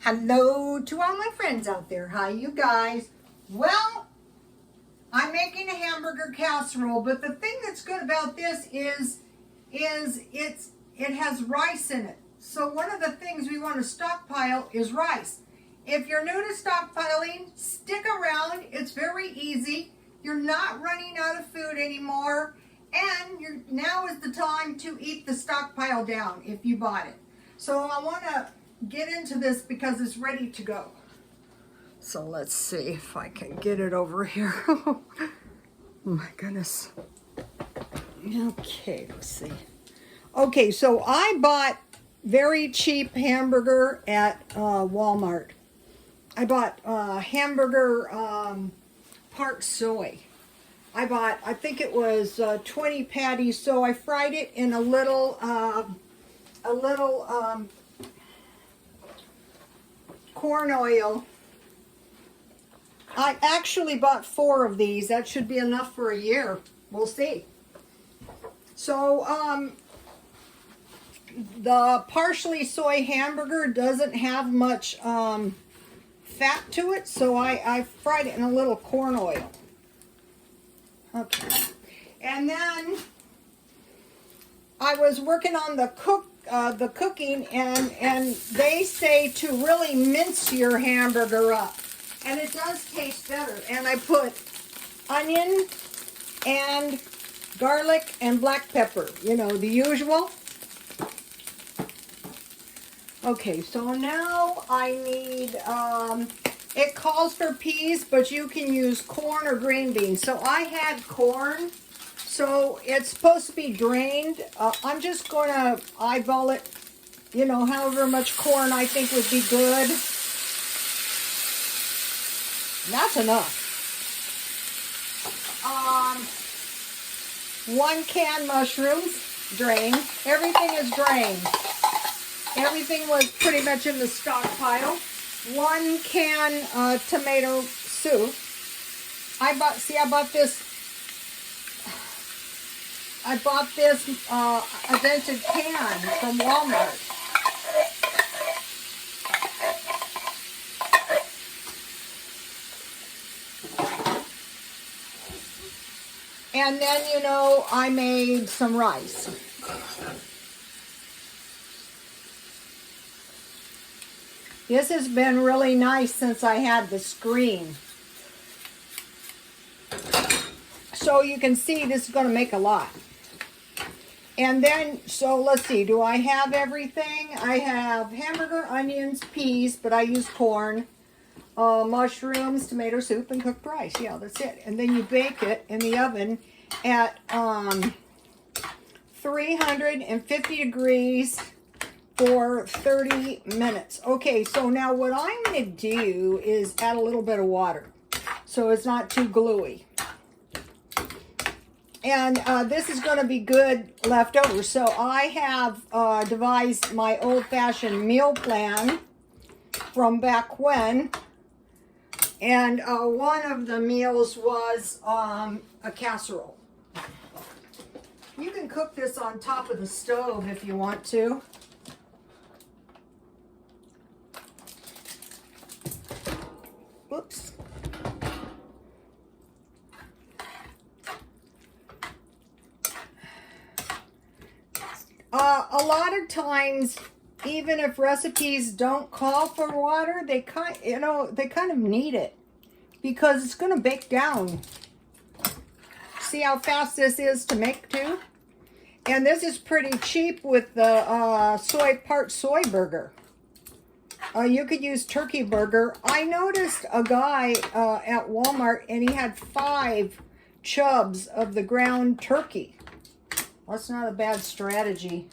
Hello to all my friends out there. Hi, you guys. Well, I'm making a hamburger casserole, but the thing that's good about this is it has rice in it. So one of the things we want to stockpile is rice. If you're new to stockpiling, stick around. It's very easy. You're not running out of food anymore, and now is the time to eat the stockpile down if you bought it. So I want to get into this because it's ready to go. So let's see if I can get it over here. Oh my goodness. Okay, let's see. Okay, so I bought very cheap hamburger at Walmart. I bought hamburger part soy. I think it was 20 patties, so I fried it in a little corn oil. I actually bought 4 of these. That should be enough for a year. We'll see. So the partially soy hamburger doesn't have much fat to it, so I fried it in a little corn oil. Okay. And then I was working on the cooking, and they say to really mince your hamburger up, and it does taste better. And I put onion and garlic and black pepper, you know, the usual. Okay, so now I need, it calls for peas, but you can use corn or green beans. So I had corn. So it's supposed to be drained. I'm just going to eyeball it, you know, however much corn I think would be good. And that's enough. 1 can mushrooms, drained. Everything is drained. Everything was pretty much in the stockpile. 1 can tomato soup. I bought this a vented can from Walmart. And then, you know, I made some rice. This has been really nice since I had the screen. So you can see this is going to make a lot. And then, so let's see, do I have everything? I have hamburger, onions, peas, but I use corn, mushrooms, tomato soup, and cooked rice. Yeah, that's it. And then you bake it in the oven at 350 degrees for 30 minutes. Okay, so now what I'm going to do is add a little bit of water so it's not too gluey. And this is going to be good leftover. So I have devised my old-fashioned meal plan from back when. And one of the meals was a casserole. You can cook this on top of the stove if you want to. Whoops. A lot of times, even if recipes don't call for water, they kind of need it because it's going to bake down. See how fast this is to make too? And this is pretty cheap with the part soy burger. You could use turkey burger. I noticed a guy at Walmart, and he had 5 chubs of the ground turkey. That's not a bad strategy.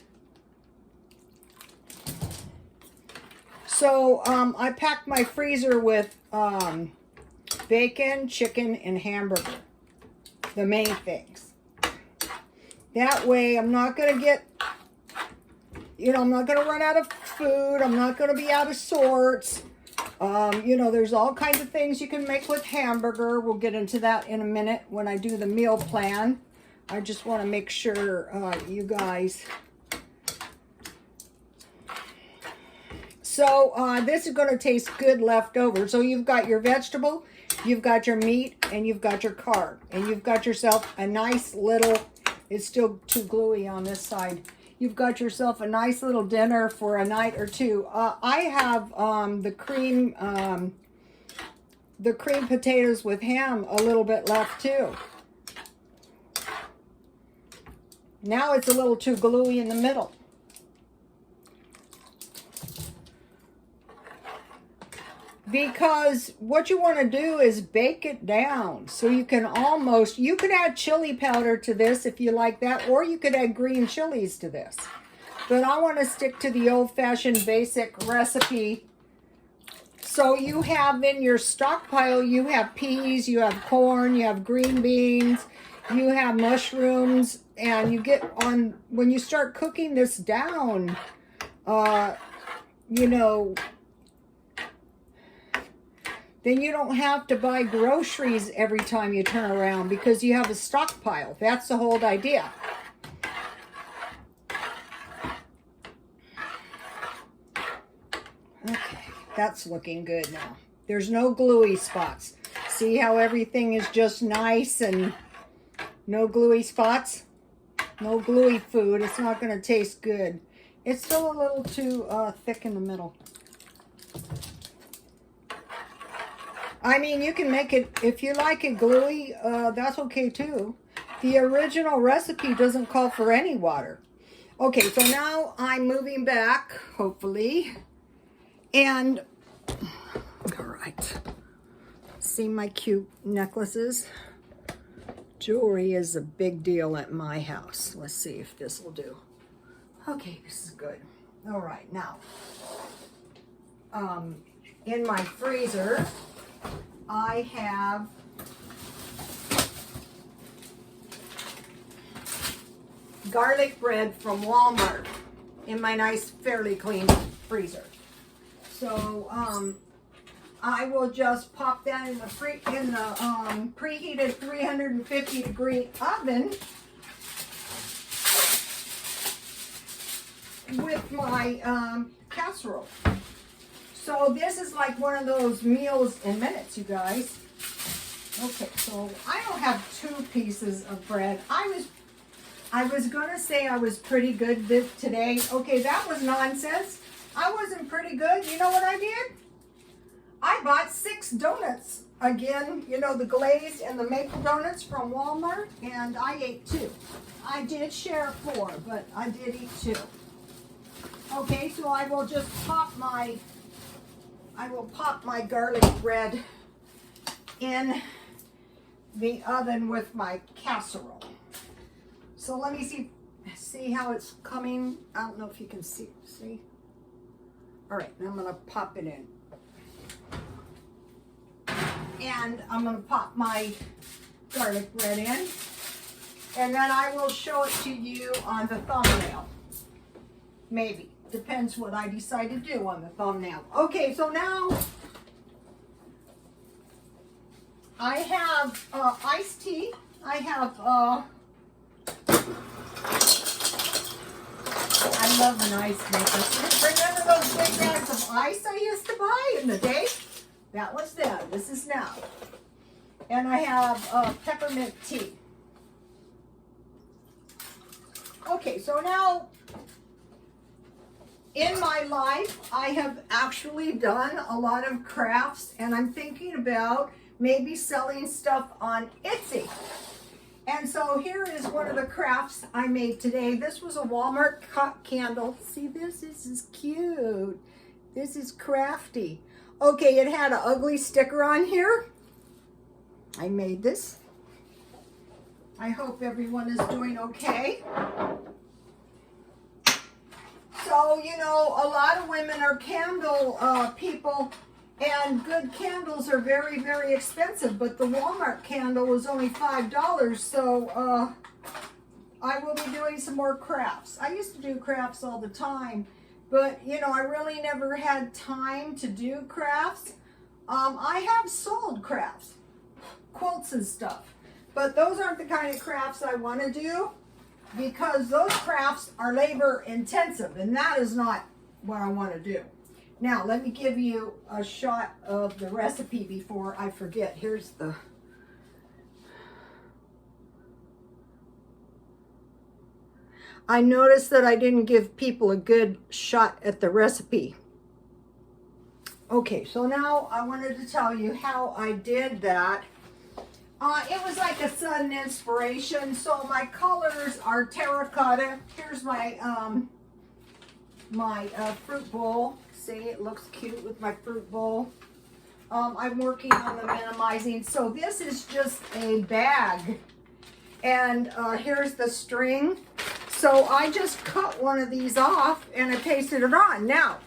So I packed my freezer with bacon, chicken, and hamburger. The main things. That way I'm not going to get, you know, I'm not going to run out of food. I'm not going to be out of sorts. You know, there's all kinds of things you can make with hamburger. We'll get into that in a minute when I do the meal plan. I just want to make sure you guys. So this is going to taste good left over. So you've got your vegetable, you've got your meat, and you've got your carb. And you've got yourself a nice little, it's still too gluey on this side. You've got yourself a nice little dinner for a night or two. I have the cream potatoes with ham a little bit left too. Now it's a little too gluey in the middle. Because what you want to do is bake it down. So you can almost, you could add chili powder to this if you like that, or you could add green chilies to this. But I want to stick to the old-fashioned basic recipe. So you have in your stockpile, you have peas, you have corn, you have green beans, you have mushrooms, and you get on, when you start cooking this down, you know, then you don't have to buy groceries every time you turn around because you have a stockpile. That's the whole idea. Okay, that's looking good now. There's no gluey spots. See how everything is just nice and no gluey spots? No gluey food. It's not going to taste good. It's still a little too thick in the middle. I mean, you can make it, if you like it gluey, that's okay too. The original recipe doesn't call for any water. Okay, so now I'm moving back, hopefully. And, all right. See my cute necklaces? Jewelry is a big deal at my house. Let's see if this will do. Okay, this is good. All right, now, in my freezer, I have garlic bread from Walmart in my nice, fairly clean freezer. So I will just pop that in the preheated 350 degree oven with my casserole. So this is like one of those meals in minutes, you guys. Okay, so I don't have 2 pieces of bread. I was gonna say I was pretty good today. Okay, that was nonsense. I wasn't pretty good. You know what I did? I bought 6 donuts. Again, you know, the glazed and the maple donuts from Walmart, and I ate 2. I did share 4, but I did eat 2. Okay, so I will just pop my garlic bread in the oven with my casserole. So let me see how it's coming. I don't know if you can see. All right, now I'm gonna pop it in. And I'm gonna pop my garlic bread in. And then I will show it to you on the thumbnail. Maybe. Depends what I decide to do on the thumbnail. Okay, so now I have iced tea. I have, I love an ice maker. Remember those big bags of ice I used to buy in the day? That was then. This is now. And I have peppermint tea. Okay, so now in my life, I have actually done a lot of crafts, and I'm thinking about maybe selling stuff on Etsy. And so here is one of the crafts I made today. This was a Walmart candle. See this? This is cute. This is crafty. Okay, it had an ugly sticker on here. I made this. I hope everyone is doing okay. So, you know, a lot of women are candle people, and good candles are very, very expensive, but the Walmart candle was only $5, so I will be doing some more crafts. I used to do crafts all the time, but, you know, I really never had time to do crafts. I have sold crafts, quilts and stuff, but those aren't the kind of crafts I want to do, because those crafts are labor intensive, and that is not what I want to do. Now, let me give you a shot of the recipe before I forget. Here's the... I noticed that I didn't give people a good shot at the recipe. Okay, so now I wanted to tell you how I did that. It was like a sudden inspiration. So my colors are terracotta. Here's my fruit bowl. See, it looks cute with my fruit bowl. I'm working on the minimizing. So this is just a bag. And here's the string. So I just cut one of these off and I pasted it on. Now,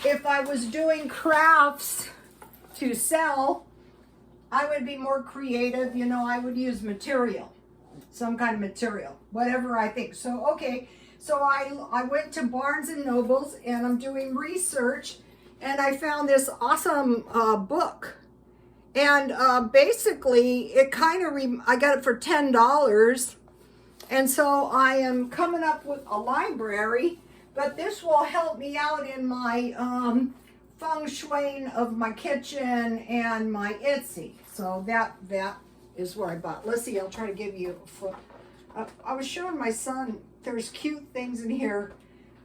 if I was doing crafts to sell, I would be more creative. You know, I would use material, some kind of material, whatever I think. So, okay, so I went to Barnes and Nobles and I'm doing research and I found this awesome book. And basically, it kind of, I got it for $10. And so I am coming up with a library, but this will help me out in my feng shui of my kitchen and my Etsy. So that is where I bought. Let's see, I'll try to give you, I was showing my son, there's cute things in here.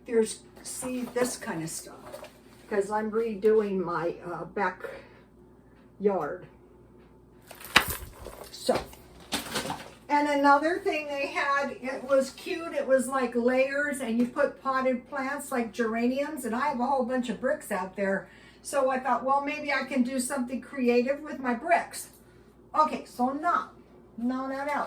There's, see, this kind of stuff, because I'm redoing my backyard. So, and another thing they had, it was cute, it was like layers, and you put potted plants like geraniums, and I have a whole bunch of bricks out there. So I thought, well, maybe I can do something creative with my bricks. Okay, so now,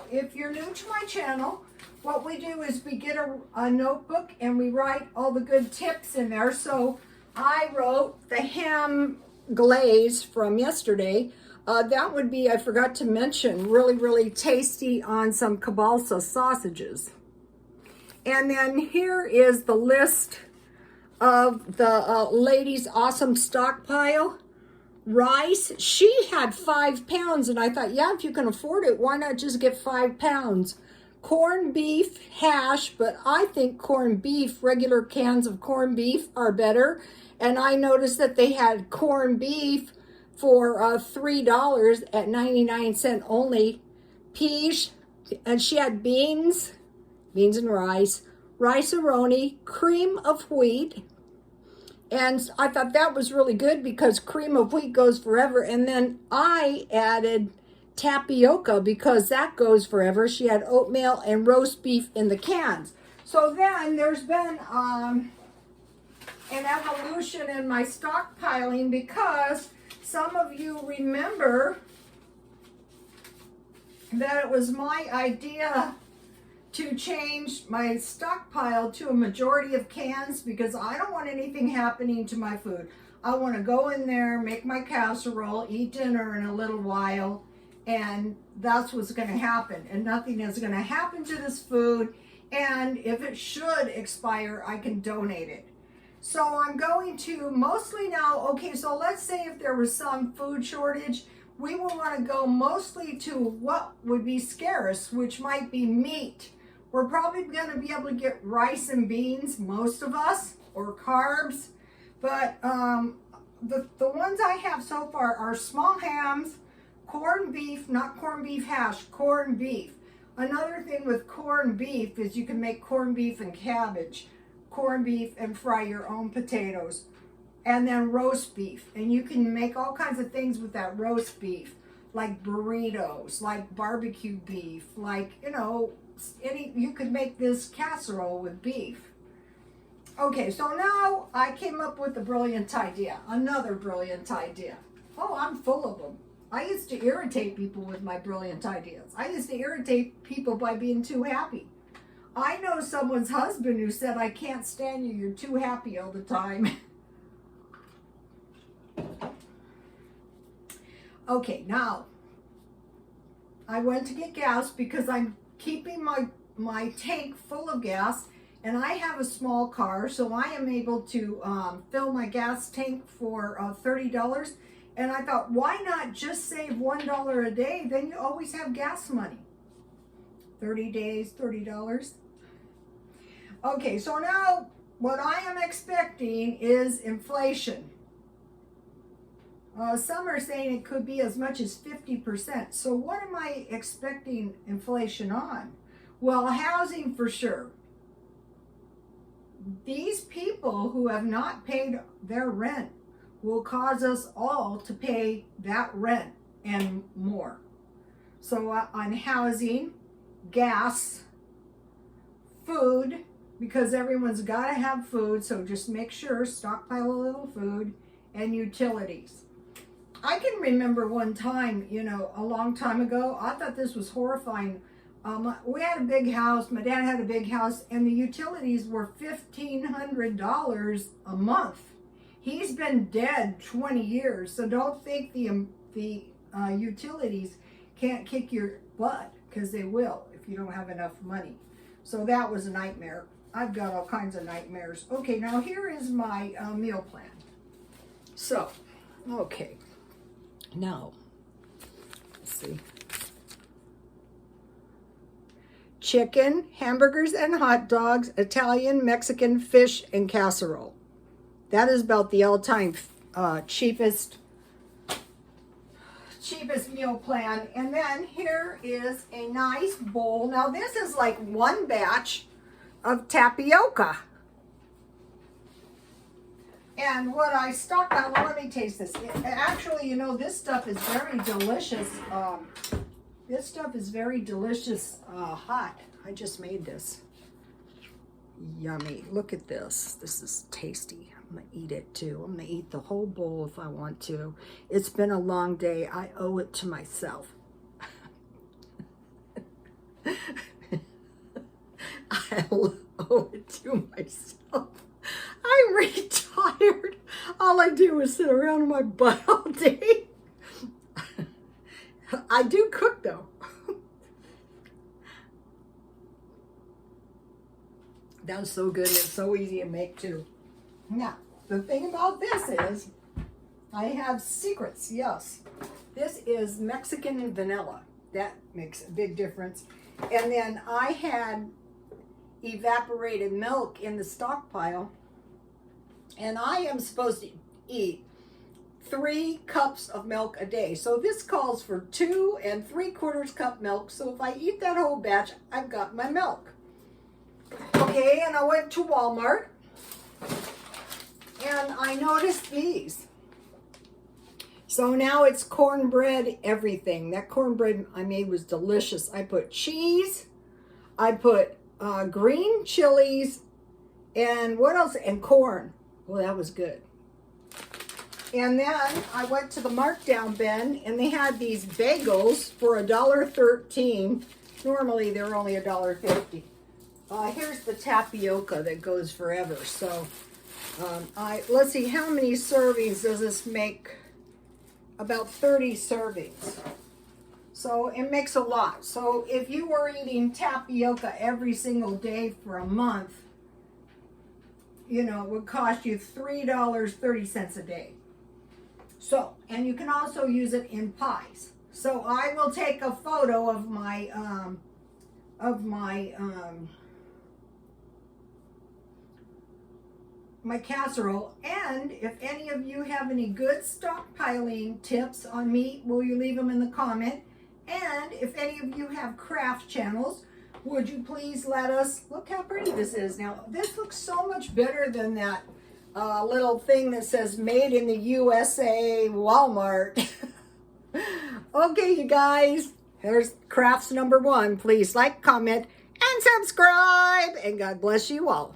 if you're new to my channel, what we do is we get a notebook and we write all the good tips in there. So I wrote the ham glaze from yesterday. That would be, I forgot to mention, really, really tasty on some kielbasa sausages. And then here is the list of the ladies' awesome stockpile. Rice, she had 5 pounds, and I thought, yeah, if you can afford it, why not just get 5 pounds? Corned beef hash, but I think corned beef, regular cans of corned beef are better. And I noticed that they had corned beef for $3 at 99 cents only. Peas, and she had beans and rice, rice-a-roni, cream of wheat. And I thought that was really good because cream of wheat goes forever. And then I added tapioca because that goes forever. She had oatmeal and roast beef in the cans. So then there's been an evolution in my stockpiling because some of you remember that it was my idea to change my stockpile to a majority of cans because I don't want anything happening to my food. I want to go in there, make my casserole, eat dinner in a little while, and that's what's going to happen. And nothing is going to happen to this food. And if it should expire, I can donate it. So I'm going to mostly now, okay, so let's say if there was some food shortage, we will want to go mostly to what would be scarce, which might be meat. We're probably going to be able to get rice and beans, most of us, or carbs. But the ones I have so far are small hams, corned beef, not corned beef hash, corned beef. Another thing with corned beef is you can make corned beef and cabbage, corned beef and fry your own potatoes, and then roast beef. And you can make all kinds of things with that roast beef, like burritos, like barbecue beef, like, you know, you could make this casserole with beef. Okay, so now I came up with a brilliant idea, another brilliant idea. Oh, I'm full of them. I used to irritate people with my brilliant ideas. I used to irritate people by being too happy. I know someone's husband who said, I can't stand you, you're too happy all the time. Okay, now, I went to get gas because I'm keeping my tank full of gas, and I have a small car, so I am able to fill my gas tank for $30. And I thought, why not just save $1 a day? Then you always have gas money. 30 days, $30. Okay, so now what I am expecting is inflation. Some are saying it could be as much as 50%. So what am I expecting inflation on? Well, housing for sure. These people who have not paid their rent will cause us all to pay that rent and more. So on housing, gas, food, because everyone's got to have food, so just make sure, stockpile a little food, and utilities. I can remember one time, a long time ago, I thought this was horrifying. We had a big house, my dad had a big house, and the utilities were $1,500 a month. He's been dead 20 years, so don't think the utilities can't kick your butt, because they will if you don't have enough money. So that was a nightmare. I've got all kinds of nightmares. Okay, now here is my meal plan. So, okay. Now, let's see. Chicken, hamburgers and hot dogs, Italian, Mexican, fish, and casserole. That is about the all-time cheapest meal plan. And then here is a nice bowl. Now this is like one batch of tapioca. And what I stockpiled, well, let me taste this. Actually, this stuff is very delicious. This stuff is very delicious hot. I just made this. Yummy. Look at this. This is tasty. I'm going to eat it too. I'm going to eat the whole bowl if I want to. It's been a long day. I owe it to myself. I owe it to myself. I'm retired. All I do is sit around on my butt all day. I do cook though. That's so good. It's so easy to make too. Now, the thing about this is, I have secrets, yes. This is Mexican vanilla. That makes a big difference. And then I had evaporated milk in the stockpile, and I am supposed to eat 3 cups of milk a day. So this calls for 2 3/4 cup milk. So if I eat that whole batch, I've got my milk. Okay, and I went to Walmart and I noticed these. So now it's cornbread everything. That cornbread I made was delicious. I put cheese, I put green chilies, and what else? And corn. Well, that was good. And then I went to the markdown bin, and they had these bagels for $1.13. Normally they're only $1.50. Here's the tapioca that goes forever. So let's see, how many servings does this make? About 30 servings. So it makes a lot. So if you were eating tapioca every single day for a month, it would cost you $3.30 a day. So, and you can also use it in pies. So I will take a photo of my my casserole, and if any of you have any good stockpiling tips on meat, will you leave them in the comment? And if any of you have craft channels, would you please let us, look how pretty this is. Now this looks so much better than that little thing that says made in the USA Walmart. Okay, you guys, here's crafts number 1. Please like, comment, and subscribe, and God bless you all.